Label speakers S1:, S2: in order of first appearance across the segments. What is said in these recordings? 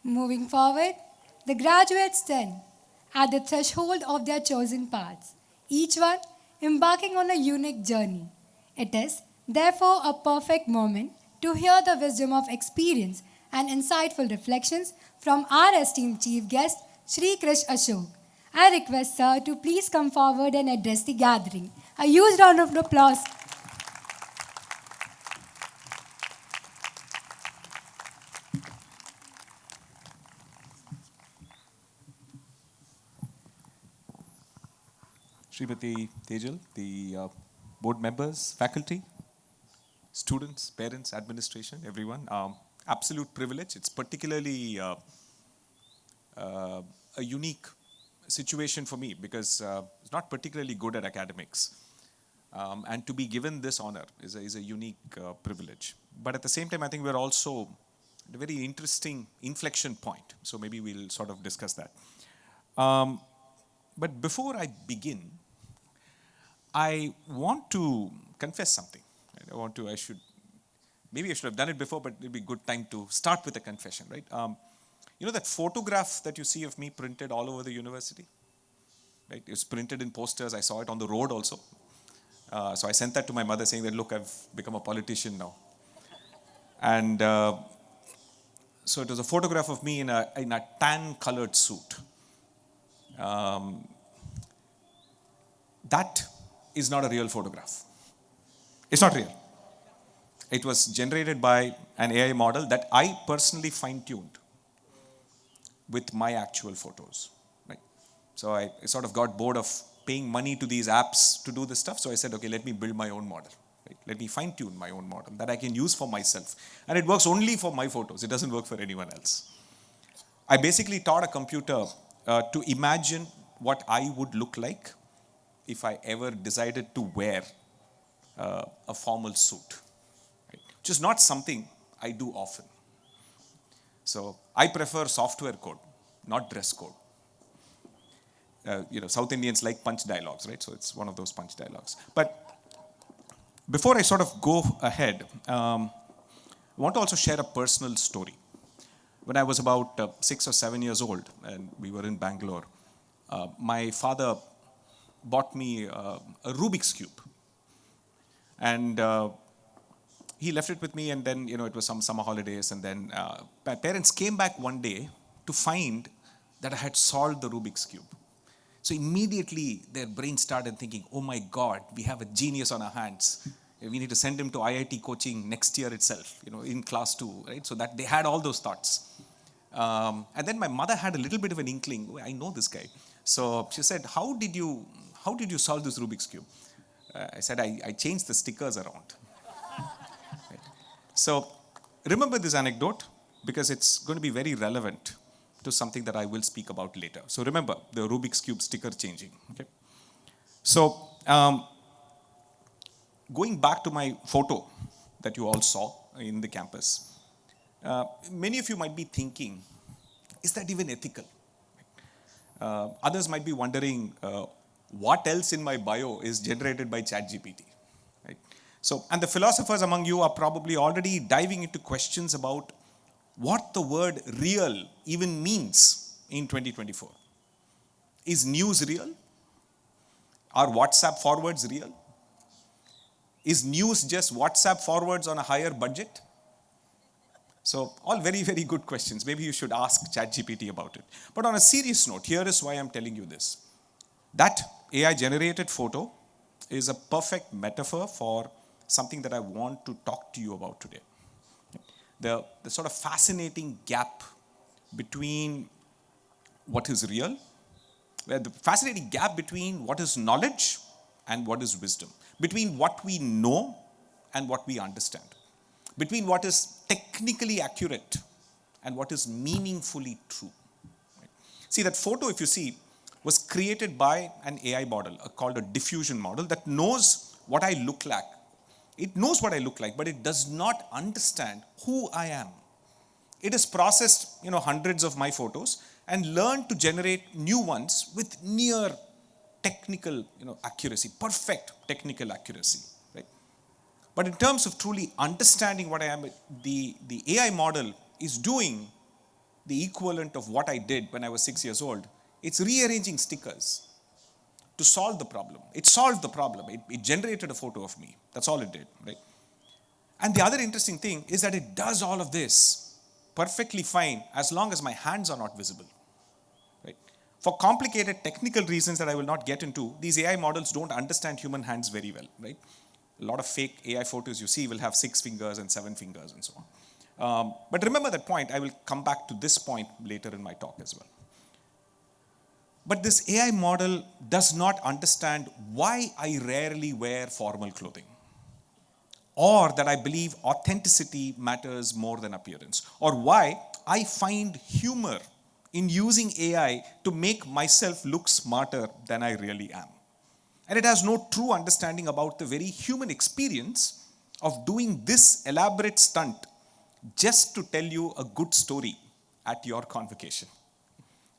S1: Moving forward, the graduates stand at the threshold of their chosen paths, each one embarking on a unique journey. It is, therefore, a perfect moment to hear the wisdom of experience and insightful reflections from our esteemed chief guest, Shri Krish Ashok. I request Sir to please come forward and address the gathering. A huge round of applause.
S2: Srimati Tejal, the board members, faculty, students, parents, administration, everyone. Absolute privilege. It's particularly a unique situation for me because it's not particularly good at academics. And to be given this honor is a unique privilege. But at the same time, I think we're also at a very interesting inflection point. So maybe we'll sort of discuss that. But before I begin, I want to confess something. Maybe I should have done it before, but it'd be a good time to start with a confession, right? You know that photograph that you see of me printed all over the university? Right? It's printed in posters. I saw it on the road also. So I sent that to my mother saying that, look, I've become a politician now. And so it was a photograph of me in a tan-colored suit. That is not a real photograph. It's not real. It was generated by an AI model that I personally fine-tuned with my actual photos. Right? So I sort of got bored of paying money to these apps to do this stuff. So I said, okay, let me build my own model. Right? Let me fine-tune my own model that I can use for myself. And it works only for my photos. It doesn't work for anyone else. I basically taught a computer to imagine what I would look like if I ever decided to wear a formal suit, right? Which is not something I do often. So I prefer software code, not dress code. South Indians like punch dialogues, right? So it's one of those punch dialogues. But before I sort of go ahead, I want to also share a personal story. When I was about 6 or 7 years old, and we were in Bangalore, my father bought me a Rubik's Cube. And he left it with me, and then, it was some summer holidays, and then my parents came back one day to find that I had solved the Rubik's Cube. So immediately their brain started thinking, oh my God, we have a genius on our hands. We need to send him to IIT coaching next year itself, in class 2, right? So that they had all those thoughts. And then my mother had a little bit of an inkling, I know this guy. So she said, how did you solve this Rubik's Cube? I said, I changed the stickers around. Right. So remember this anecdote because it's going to be very relevant to something that I will speak about later. So remember the Rubik's Cube sticker changing. Okay. So going back to my photo that you all saw in the campus, many of you might be thinking, is that even ethical? Others might be wondering, what else in my bio is generated by ChatGPT? Right? So, and the philosophers among you are probably already diving into questions about what the word real even means in 2024. Is news real? Are WhatsApp forwards real? Is news just WhatsApp forwards on a higher budget? So all very, very good questions. Maybe you should ask ChatGPT about it. But on a serious note, here is why I'm telling you this. That AI-generated photo is a perfect metaphor for something that I want to talk to you about today. The sort of fascinating gap between what is real, the fascinating gap between what is knowledge and what is wisdom, between what we know and what we understand, between what is technically accurate and what is meaningfully true. See, that photo, if you see, was created by an AI model called a diffusion model that knows what I look like. It knows what I look like, but it does not understand who I am. It has processed, hundreds of my photos and learned to generate new ones with near technical, accuracy, perfect technical accuracy, right? But in terms of truly understanding what I am, the AI model is doing the equivalent of what I did when I was 6 years old. It's rearranging stickers to solve the problem. It solved the problem. It generated a photo of me. That's all it did, right? And the other interesting thing is that it does all of this perfectly fine as long as my hands are not visible, right? For complicated technical reasons that I will not get into, these AI models don't understand human hands very well, right? A lot of fake AI photos you see will have 6 fingers and 7 fingers and so on. But remember that point. I will come back to this point later in my talk as well. But this AI model does not understand why I rarely wear formal clothing, or that I believe authenticity matters more than appearance, or why I find humor in using AI to make myself look smarter than I really am. And it has no true understanding about the very human experience of doing this elaborate stunt just to tell you a good story at your convocation.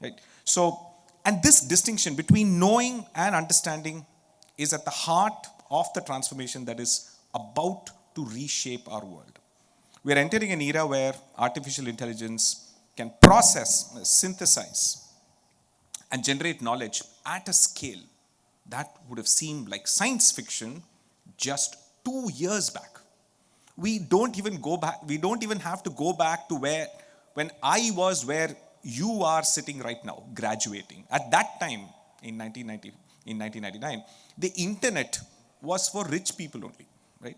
S2: Right? So, and this distinction between knowing and understanding is at the heart of the transformation that is about to reshape our world. We are entering an era where artificial intelligence can process, synthesize, and generate knowledge at a scale that would have seemed like science fiction just 2 years back. We don't even have to go back to when I was where you are sitting right now, graduating. At that time, in 1999, the internet was for rich people only, right?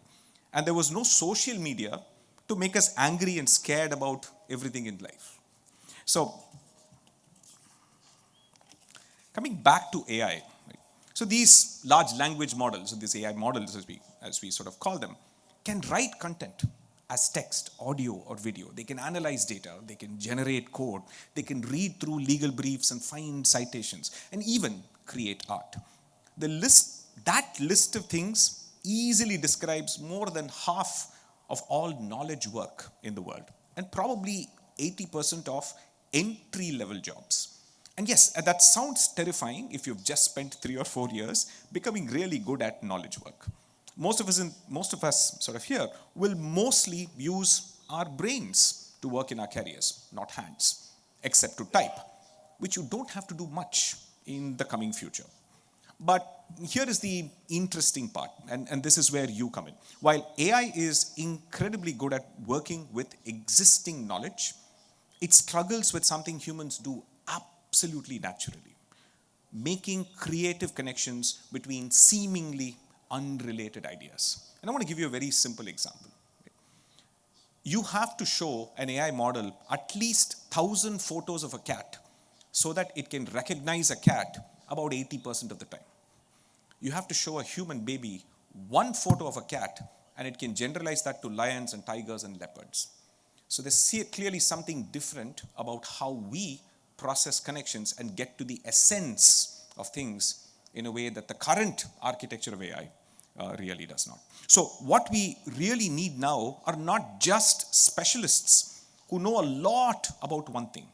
S2: And there was no social media to make us angry and scared about everything in life. So, coming back to AI, right? So these large language models, these AI models as we sort of call them, can write content as text, audio, or video. They can analyze data, they can generate code, they can read through legal briefs and find citations, and even create art. That list of things easily describes more than half of all knowledge work in the world, and probably 80% of entry-level jobs. And yes, that sounds terrifying if you've just spent 3 or 4 years becoming really good at knowledge work. Most of us sort of here will mostly use our brains to work in our careers, not hands, except to type, which you don't have to do much in the coming future. But here is the interesting part, and this is where you come in. While AI is incredibly good at working with existing knowledge, it struggles with something humans do absolutely naturally: making creative connections between seemingly unrelated ideas. And I want to give you a very simple example. You have to show an AI model at least 1,000 photos of a cat so that it can recognize a cat about 80% of the time. You have to show a human baby 1 photo of a cat and it can generalize that to lions and tigers and leopards. So there's clearly something different about how we process connections and get to the essence of things in a way that the current architecture of AI really does not. So what we really need now are not just specialists who know a lot about one thing,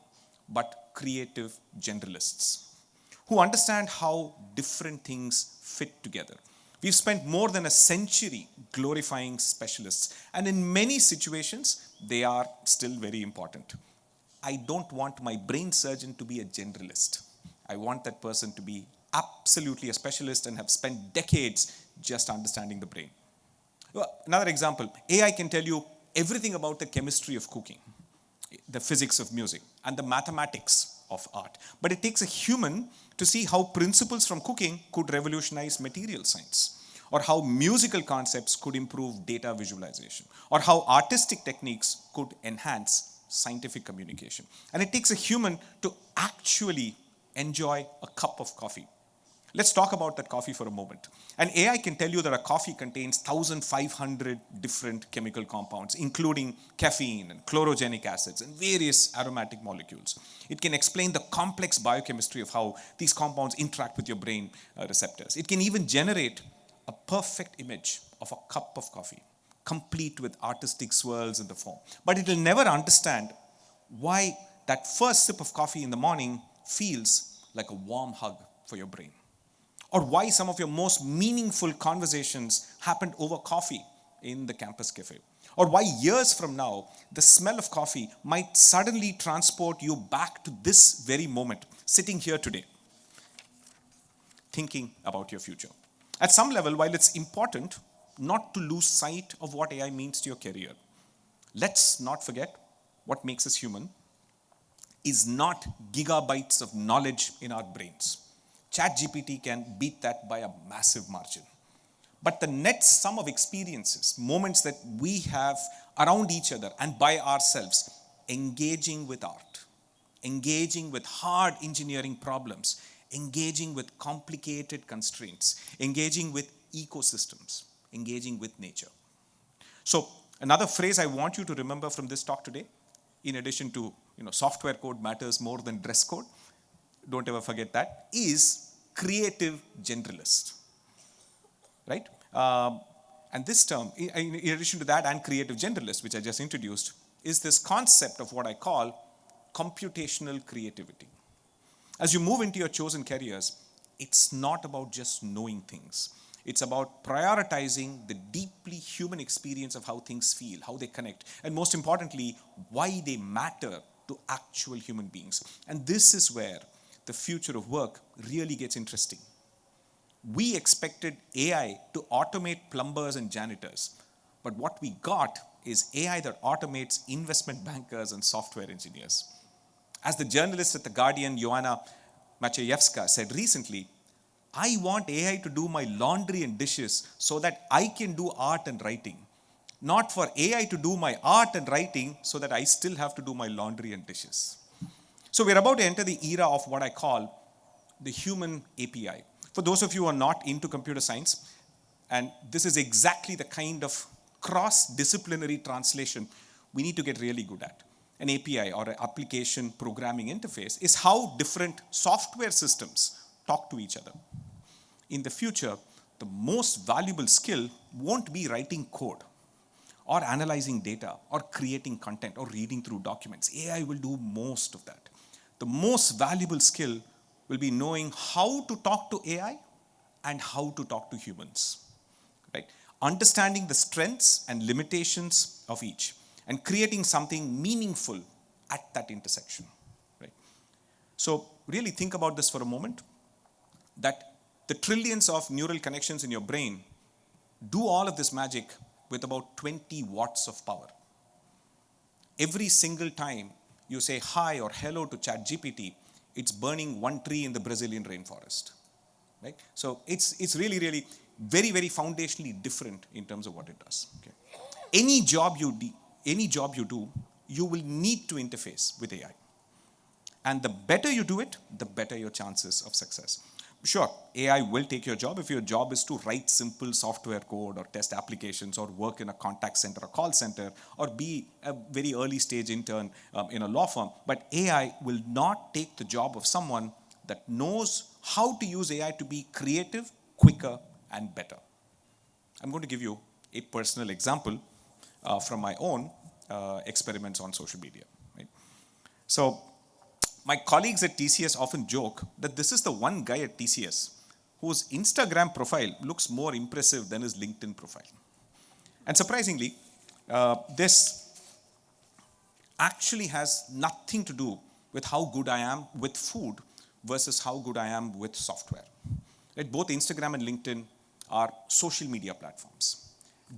S2: but creative generalists who understand how different things fit together. We've spent more than a century glorifying specialists, and in many situations, they are still very important. I don't want my brain surgeon to be a generalist. I want that person to be absolutely a specialist and have spent decades just understanding the brain. Another example, AI can tell you everything about the chemistry of cooking, the physics of music, and the mathematics of art. But it takes a human to see how principles from cooking could revolutionize material science, or how musical concepts could improve data visualization, or how artistic techniques could enhance scientific communication. And it takes a human to actually enjoy a cup of coffee. Let's talk about that coffee for a moment. An AI can tell you that a coffee contains 1,500 different chemical compounds, including caffeine and chlorogenic acids and various aromatic molecules. It can explain the complex biochemistry of how these compounds interact with your brain receptors. It can even generate a perfect image of a cup of coffee, complete with artistic swirls in the foam. But it will never understand why that first sip of coffee in the morning feels like a warm hug for your brain, or why some of your most meaningful conversations happened over coffee in the campus cafe, Or why years from now, the smell of coffee might suddenly transport you back to this very moment, sitting here today, thinking about your future. At some level, while it's important not to lose sight of what AI means to your career, let's not forget what makes us human is not gigabytes of knowledge in our brains. ChatGPT can beat that by a massive margin. But the net sum of experiences, moments that we have around each other and by ourselves, engaging with art, engaging with hard engineering problems, engaging with complicated constraints, engaging with ecosystems, engaging with nature. So another phrase I want you to remember from this talk today, in addition to software code matters more than dress code, don't ever forget that, is creative generalist. Right? And this term, in addition to that and creative generalist, which I just introduced, is this concept of what I call computational creativity. As you move into your chosen careers, it's not about just knowing things. It's about prioritizing the deeply human experience of how things feel, how they connect, and most importantly, why they matter to actual human beings. And this is where the future of work really gets interesting. We expected AI to automate plumbers and janitors, but what we got is AI that automates investment bankers and software engineers. As the journalist at The Guardian, Joanna Maciejewska, said recently, I want AI to do my laundry and dishes so that I can do art and writing, not for AI to do my art and writing so that I still have to do my laundry and dishes. So we're about to enter the era of what I call the human API. For those of you who are not into computer science, and this is exactly the kind of cross-disciplinary translation we need to get really good at. An API, or an application programming interface, is how different software systems talk to each other. In the future, the most valuable skill won't be writing code or analyzing data or creating content or reading through documents. AI will do most of that. The most valuable skill will be knowing how to talk to AI and how to talk to humans. Right? Understanding the strengths and limitations of each and creating something meaningful at that intersection. Right? So really think about this for a moment, that the trillions of neural connections in your brain do all of this magic with about 20 watts of power. Every single time you say hi or hello to ChatGPT, it's burning one tree in the Brazilian rainforest. Right? So it's really, really very, very foundationally different in terms of what it does. Okay? Any job you do, you will need to interface with AI. And the better you do it, the better your chances of success. Sure, AI will take your job if your job is to write simple software code or test applications or work in a contact center or call center or be a very early stage intern in a law firm. But AI will not take the job of someone that knows how to use AI to be creative, quicker, and better. I'm going to give you a personal example from my own experiments on social media. Right? So my colleagues at TCS often joke that this is the one guy at TCS whose Instagram profile looks more impressive than his LinkedIn profile. And surprisingly, this actually has nothing to do with how good I am with food versus how good I am with software. Right? Both Instagram and LinkedIn are social media platforms.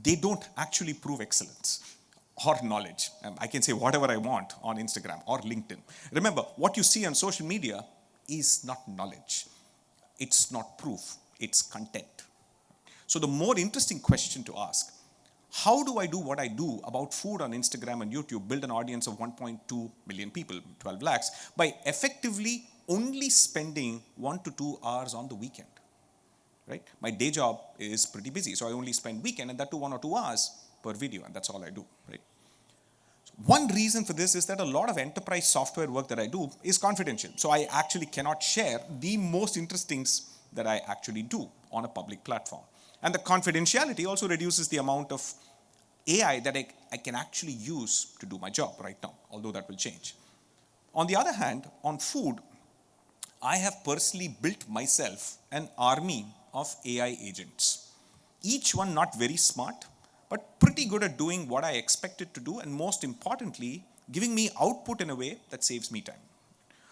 S2: They don't actually prove excellence or knowledge. I can say whatever I want on Instagram or LinkedIn. Remember, what you see on social media is not knowledge. It's not proof. It's content. So the more interesting question to ask, how do I do what I do about food on Instagram and YouTube, build an audience of 1.2 million people, 12 lakhs, by effectively only spending 1 to 2 hours on the weekend? Right? My day job is pretty busy, so I only spend weekend, and that too 1 or 2 hours per video, and that's all I do. Right? So one reason for this is that a lot of enterprise software work that I do is confidential, so I actually cannot share the most interesting things that I actually do on a public platform. And the confidentiality also reduces the amount of AI that I can actually use to do my job right now, although that will change. On the other hand, on food, I have personally built myself an army of AI agents. Each one not very smart, but pretty good at doing what I expect it to do, and most importantly, giving me output in a way that saves me time.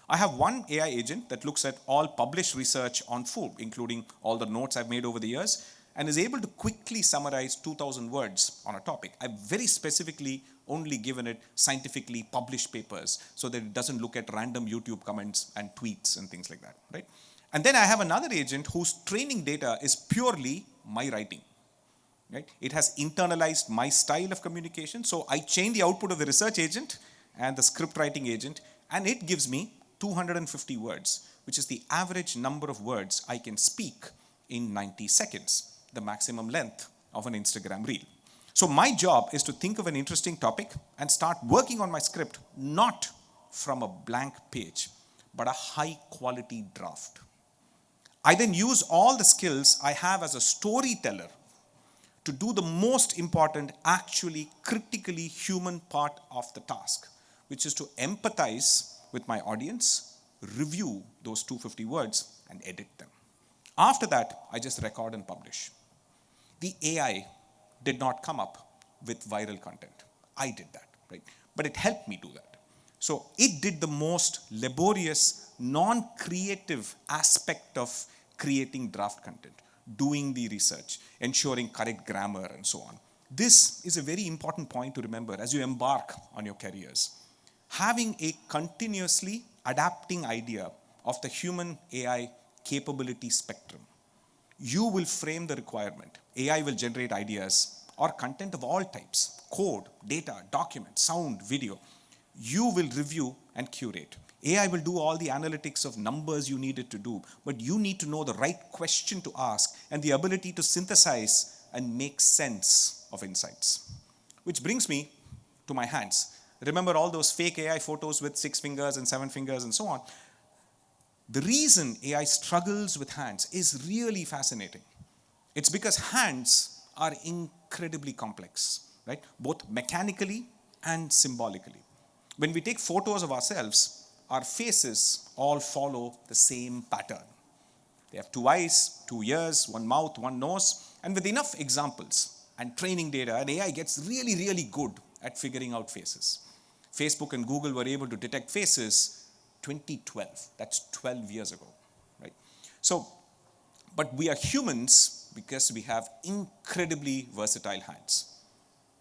S2: I have one AI agent that looks at all published research on food, including all the notes I've made over the years, and is able to quickly summarize 2,000 words on a topic. I've very specifically only given it scientifically published papers so that it doesn't look at random YouTube comments and tweets and things like that, right? And then I have another agent whose training data is purely my writing. Right? It has internalized my style of communication. So I chain the output of the research agent and the script writing agent, and it gives me 250 words, which is the average number of words I can speak in 90 seconds, the maximum length of an Instagram reel. So my job is to think of an interesting topic and start working on my script, not from a blank page, but a high quality draft. I then use all the skills I have as a storyteller to do the most important, actually critically human part of the task, which is to empathize with my audience, review those 250 words, and edit them. After that, I just record and publish. The AI did not come up with viral content. I did that, right? But it helped me do that. So it did the most laborious, non-creative aspect of creating draft content, doing the research, ensuring correct grammar, and so on. This is a very important point to remember as you embark on your careers. Having a continuously adapting idea of the human AI capability spectrum. You will frame the requirement. AI will generate ideas or content of all types, code, data, documents, sound, video. You will review and curate. AI will do all the analytics of numbers you need it to do, but you need to know the right question to ask and the ability to synthesize and make sense of insights. Which brings me to my hands. Remember all those fake AI photos with 6 fingers and 7 fingers and so on? The reason AI struggles with hands is really fascinating. It's because hands are incredibly complex, right? Both mechanically and symbolically. When we take photos of ourselves, our faces all follow the same pattern. They have 2 eyes, 2 ears, 1 mouth, 1 nose, and with enough examples and training data, an AI gets really, really good at figuring out faces. Facebook and Google were able to detect faces 2012. That's 12 years ago, right? So, but we are humans because we have incredibly versatile hands.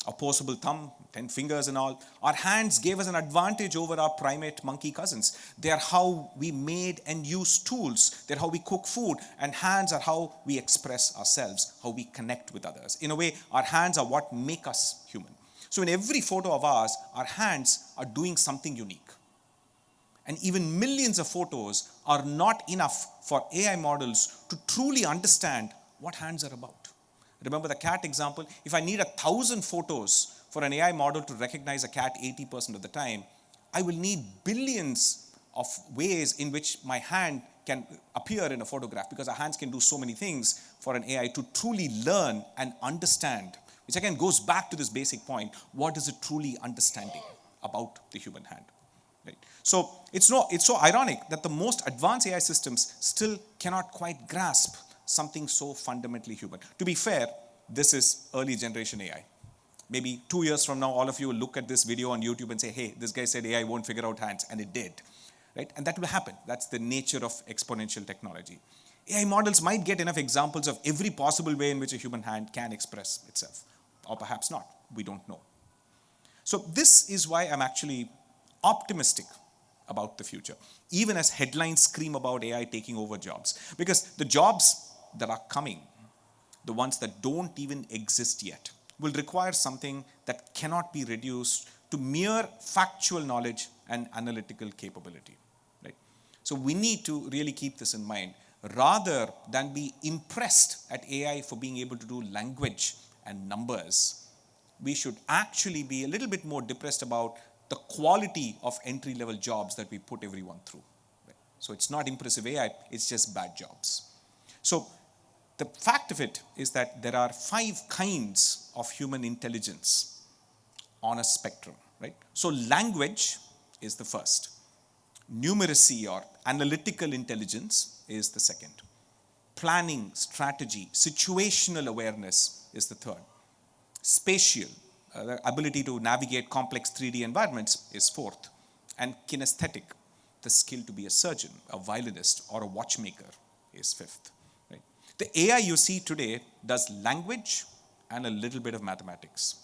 S2: Opposable thumb, 10 fingers and all. Our hands gave us an advantage over our primate monkey cousins. They are how we made and use tools. They're how we cook food. And hands are how we express ourselves, how we connect with others. In a way, our hands are what make us human. So in every photo of ours, our hands are doing something unique. And even millions of photos are not enough for AI models to truly understand what hands are about. Remember the cat example? If I need 1,000 photos for an AI model to recognize a cat 80% of the time, I will need billions of ways in which my hand can appear in a photograph, because our hands can do so many things for an AI to truly learn and understand, which again goes back to this basic point. What is it truly understanding about the human hand? Right? So it's so ironic that the most advanced AI systems still cannot quite grasp something so fundamentally human. To be fair, this is early generation AI. Maybe 2 years from now, all of you will look at this video on YouTube and say, hey, this guy said AI won't figure out hands, and it did. Right? And that will happen. That's the nature of exponential technology. AI models might get enough examples of every possible way in which a human hand can express itself. Or perhaps not. We don't know. So this is why I'm actually optimistic about the future, even as headlines scream about AI taking over jobs. Because the jobs that are coming, the ones that don't even exist yet, will require something that cannot be reduced to mere factual knowledge and analytical capability. Right? So we need to really keep this in mind. Rather than be impressed at AI for being able to do language and numbers, we should actually be a little bit more depressed about the quality of entry-level jobs that we put everyone through. Right? So it's not impressive AI, it's just bad jobs. So the fact of it is that there are 5 kinds of human intelligence on a spectrum. Right? So language is the first. Numeracy or analytical intelligence is the second. Planning, strategy, situational awareness is the third. Spatial, the ability to navigate complex 3D environments, is fourth. And kinesthetic, the skill to be a surgeon, a violinist, or a watchmaker, is fifth. Right? The AI you see today does language and a little bit of mathematics.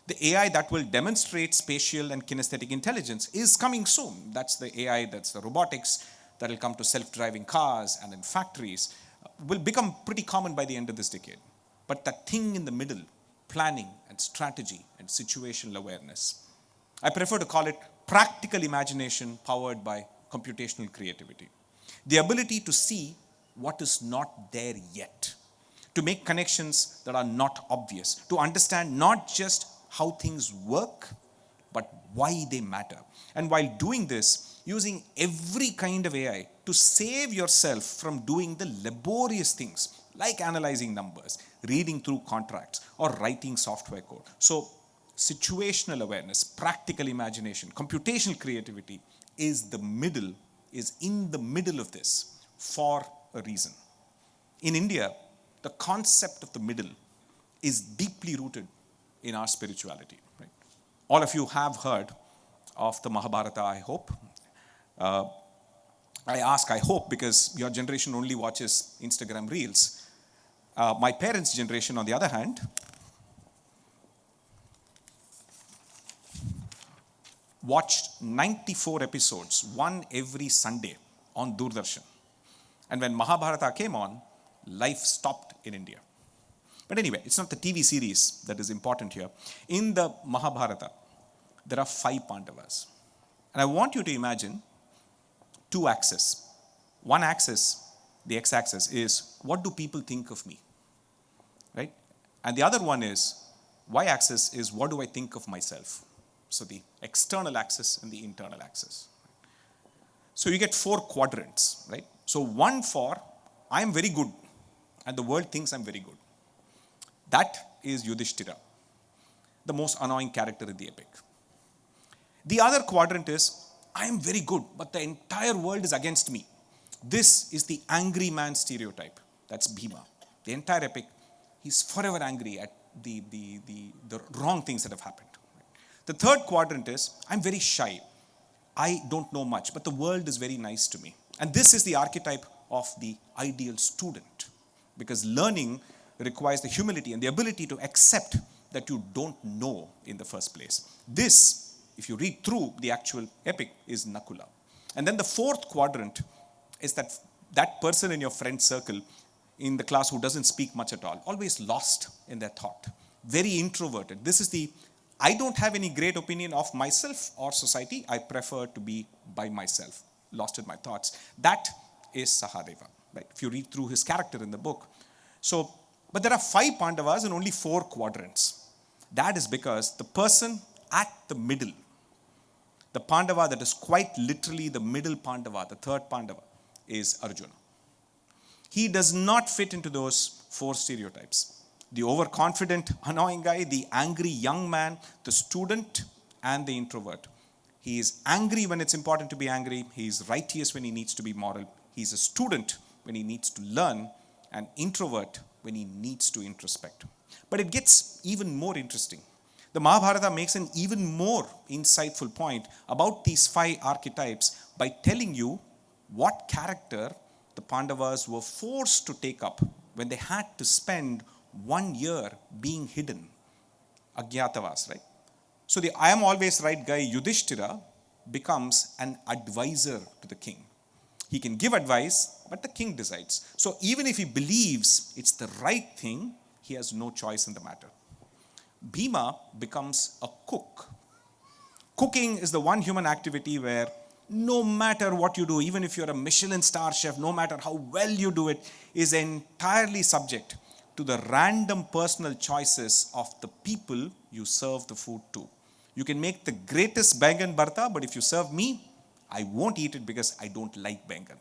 S2: The AI that will demonstrate spatial and kinesthetic intelligence is coming soon. That's the AI, that's the robotics that will come to self-driving cars and in factories, will become pretty common by the end of this decade. But that thing in the middle, planning and strategy and situational awareness, I prefer to call it practical imagination powered by computational creativity. The ability to see what is not there yet, to make connections that are not obvious, to understand not just how things work, but why they matter. And while doing this, using every kind of AI to save yourself from doing the laborious things like analyzing numbers, reading through contracts, or writing software code. So, situational awareness, practical imagination, computational creativity is in the middle of this for a reason. In India, the concept of the middle is deeply rooted in our spirituality. Right? All of you have heard of the Mahabharata, I hope. I hope, because your generation only watches Instagram reels. My parents' generation, on the other hand, watched 94 episodes, one every Sunday on Doordarshan. And when Mahabharata came on, life stopped in India. But anyway, it's not the TV series that is important here. In the Mahabharata, there are 5 Pandavas. And I want you to imagine 2 axes. One axis, the x-axis, is what do people think of me? Right? And the other one is, y-axis is what do I think of myself? So the external axis and the internal axis. So you get 4 quadrants, right? So one for, I'm very good, and the world thinks I'm very good. That is Yudhishthira, the most annoying character in the epic. The other quadrant is, I am very good, but the entire world is against me. This is the angry man stereotype. That's Bhima. The entire epic, he's forever angry at the wrong things that have happened. The third quadrant is, I'm very shy. I don't know much, but the world is very nice to me. And this is the archetype of the ideal student, because learning requires the humility and the ability to accept that you don't know in the first place. This, if you read through the actual epic, is Nakula. And then the fourth quadrant is that person in your friend circle in the class who doesn't speak much at all, always lost in their thought, very introverted. This is the, I don't have any great opinion of myself or society. I prefer to be by myself, lost in my thoughts. That is Sahadeva. Right? If you read through his character in the book. So, but there are 5 Pandavas and only 4 quadrants. That is because the person at the middle, the Pandava that is quite literally the middle Pandava, the third Pandava, is Arjuna. He does not fit into those 4 stereotypes. The overconfident, annoying guy, the angry young man, the student, and the introvert. He is angry when it's important to be angry. He is righteous when he needs to be moral. He's a student when he needs to learn, and introvert when he needs to introspect. But it gets even more interesting. The Mahabharata makes an even more insightful point about these 5 archetypes by telling you what character the Pandavas were forced to take up when they had to spend 1 year being hidden. Agyatavas, right? So the I am always right guy, Yudhishthira, becomes an advisor to the king. He can give advice, but the king decides. So even if he believes it's the right thing, he has no choice in the matter. Bhima becomes a cook. Cooking is the one human activity where no matter what you do, even if you're a Michelin star chef, no matter how well you do it, is entirely subject to the random personal choices of the people you serve the food to. You can make the greatest Bengan Bharta, but if you serve me, I won't eat it because I don't like Bengan.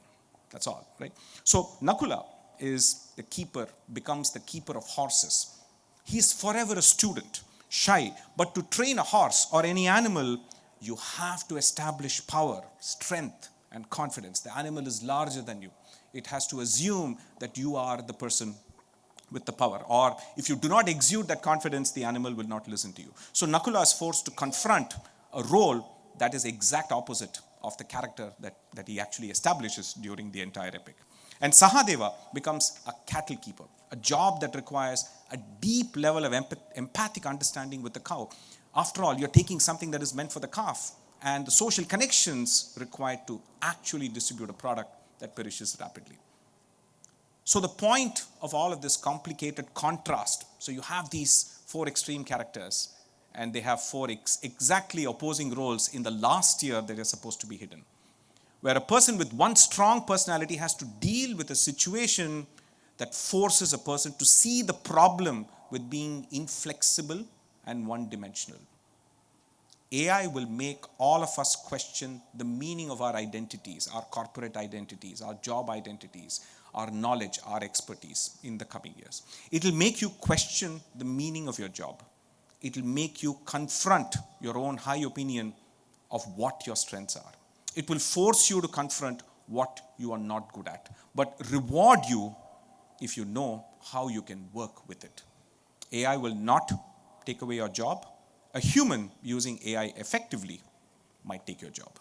S2: That's all, right? So Nakula is the keeper, becomes the keeper of horses. He's forever a student, shy, but to train a horse or any animal, you have to establish power, strength, and confidence. The animal is larger than you. It has to assume that you are the person with the power. Or if you do not exude that confidence, the animal will not listen to you. So Nakula is forced to confront a role that is exact opposite of the character that he actually establishes during the entire epic. And Sahadeva becomes a cattle keeper, a job that requires a deep level of empathic understanding with the cow. After all, you're taking something that is meant for the calf, and the social connections required to actually distribute a product that perishes rapidly. So the point of all of this complicated contrast, so you have these four extreme characters, and they have four exactly opposing roles in the last year that are supposed to be hidden, where a person with one strong personality has to deal with a situation that forces a person to see the problem with being inflexible and one-dimensional. AI will make all of us question the meaning of our identities, our corporate identities, our job identities, our knowledge, our expertise in the coming years. It will make you question the meaning of your job. It will make you confront your own high opinion of what your strengths are. It will force you to confront what you are not good at, but reward you if you know how you can work with it. AI will not take away your job. A human using AI effectively might take your job.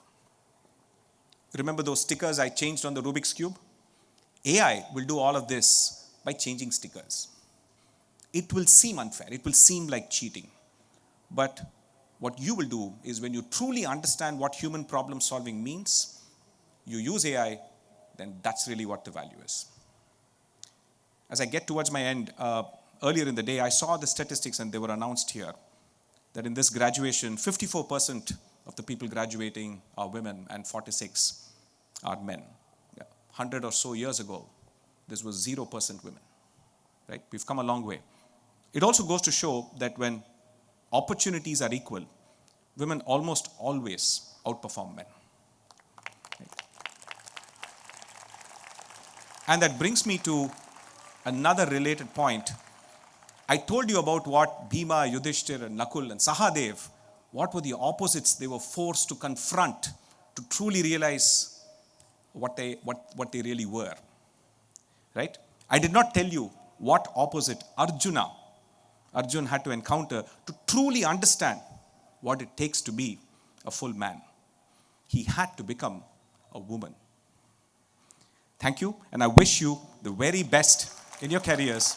S2: Remember those stickers I changed on the Rubik's Cube? AI will do all of this by changing stickers. It will seem unfair. It will seem like cheating. But what you will do is, when you truly understand what human problem solving means, you use AI, then that's really what the value is. As I get towards my end, earlier in the day, I saw the statistics and they were announced here, that in this graduation, 54% of the people graduating are women and 46 are men. 100 or so years ago, this was 0% women. Right? We've come a long way. It also goes to show that when opportunities are equal, women almost always outperform men. Right? And that brings me to another related point. I told you about what Bhima, Yudhishthir, and Nakul, and Sahadev, what were the opposites they were forced to confront to truly realize what they really were. Right? I did not tell you what opposite Arjuna had to encounter to truly understand what it takes to be a full man. He had to become a woman. Thank you, and I wish you the very best in your careers.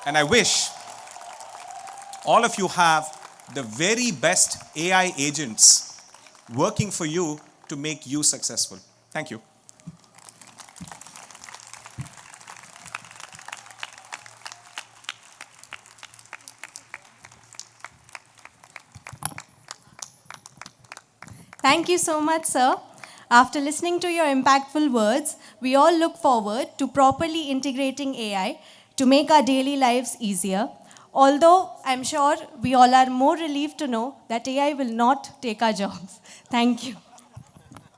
S2: And I wish all of you have the very best AI agents working for you to make you successful. Thank you.
S3: Thank you so much, sir. After listening to your impactful words, we all look forward to properly integrating AI to make our daily lives easier. Although I'm sure we all are more relieved to know that AI will not take our jobs. Thank you.